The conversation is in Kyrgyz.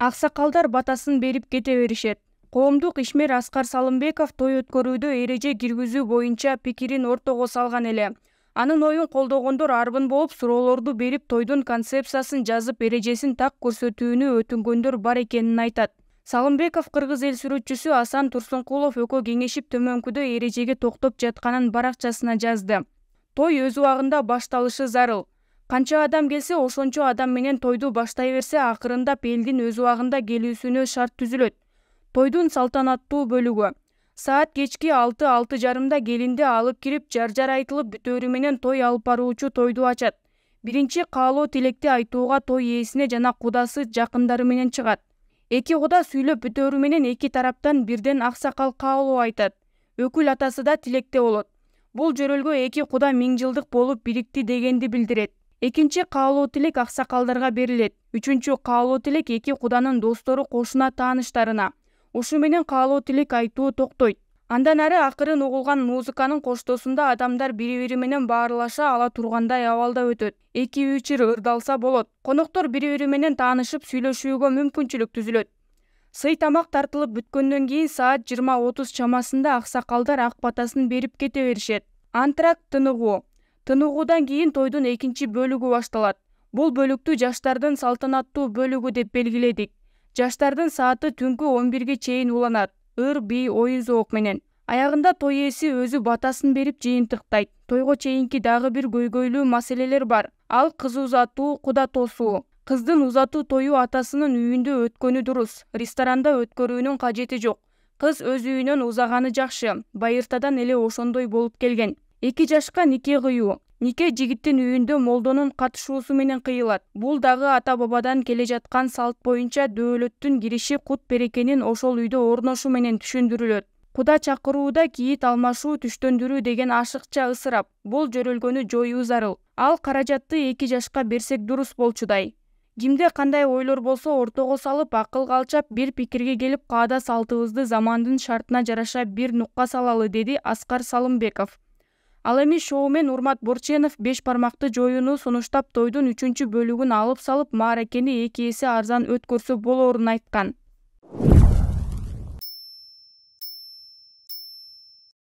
Аксакалдар батасын берип кете беришет. Коомдук ишмер Аскар Салымбеков той өткөрүүдө эреже киргизүү боюнча пикирин ортого салган эле. Анын оюн колдогондор арбын болуп суроолорду берип тойдун концепциясын жазып эрежесин так көрсөтүүнү өтүнгөндөр бар экенин айтат. Салымбеков кыргыз эл сүрөтчүсү Асан Турсункулов экөө кеңешип төмөнкүдө эрежеге токтоп жатканын баракчасына жазды. Той өз убагында башталышы зарыл. Канча адам келсе ошончо адам менен тойду баштай берсе акырындап элдин өз убагында келүүсүнө шарт түзүлөт. Тойдун салтанаттуу бөлүгү. Саат кечки 6:30 келинди алып кирип жар айтылып бүтөөрү менен той алып баруучу тойду ачат. Биринчи каалоо тилекти айтууга той ээсине жана кудасы жакындары менен чыгат. Эки куда сүйлөп бүтөөрү менен эки тараптан бирден аксакал каалоо айтат. Өкүл атасы да тилекте болот. Бул жөрөлгө эки куда 1000 жылдык болуп бирикти дегенди билдирет. Экинчи каалоо тилек аксакалдарга берилет. Үчүнчү каалоо тилек эки куданын достору кошуна тааныштарына. Ушу менен каалоо тилек айтуу токтойт. Андан ары акырын угулган музыканын коштоосунда адамдар бири-бири менен баарлаша ала тургандай абалда өтөт. 2-3 ыр ырдалса болот. Коноктор бири-бири менен таанышып сүйлөшүүгө мүмкүнчүлүк түзүлөт. Сый тамак тартылып бүткөндөн кийин саат 20:30 чамасында аксакалдар ак батасын берип кете беришет. Антракт тыныгуу. Тыныгуудан кийин тойдун экинчи бөлүгү башталат. Бул бөлүктү жаштардын салтанаттуу бөлүгү деп белгиледик. Жаштардын сааты түнкү 11ге чейин уланат. Ыр, бий, оюн зоок менен. Аягында той ээси өзү батасын берип жыйынтыктайт. Тойго чейинки дагы бир көйгөйлүү маселелер бар. Ал кыз узатуу, куда тосуу. Кыздын узатуу тою атасынын үйүндө өткөнү дурус. Ресторанда өткөрүүнүн кажети жок. Кыз өз үйүнөн узаганы жакшы. Байыртадан эле ошондой болуп келген. 2 жашка нике кыюу. Нике жигиттин үйүндө молдонун катышуусу менен кыйылат. Бул дагы ата-бабадан келе жаткан салт боюнча дөөлөттүн кириши кут берекенин ошол үйдө орношу менен түшүндүрүлөт. Куда чакырууда кийит алмашуу, түштөндүрүү деген ашыкча ысырап. Бул жөрөлгөнү жоюу зарыл. Ал каражатты 2 жашка берсек дурус болчудай. Кимде кандай ойлор болсо ортого салып, акыл калчап бир пикирге келип каада салтыбызды замандын шартына жараша бир нукка салалы, деди Аскар Салымбеков. Ал эми шоумен Урмат Борченов 5 бармакты жоюуну сунуштап тойдун 3-бөлүгүн алып салып, мааракени 2 эсе арзан өткөрсө болоорун айткан.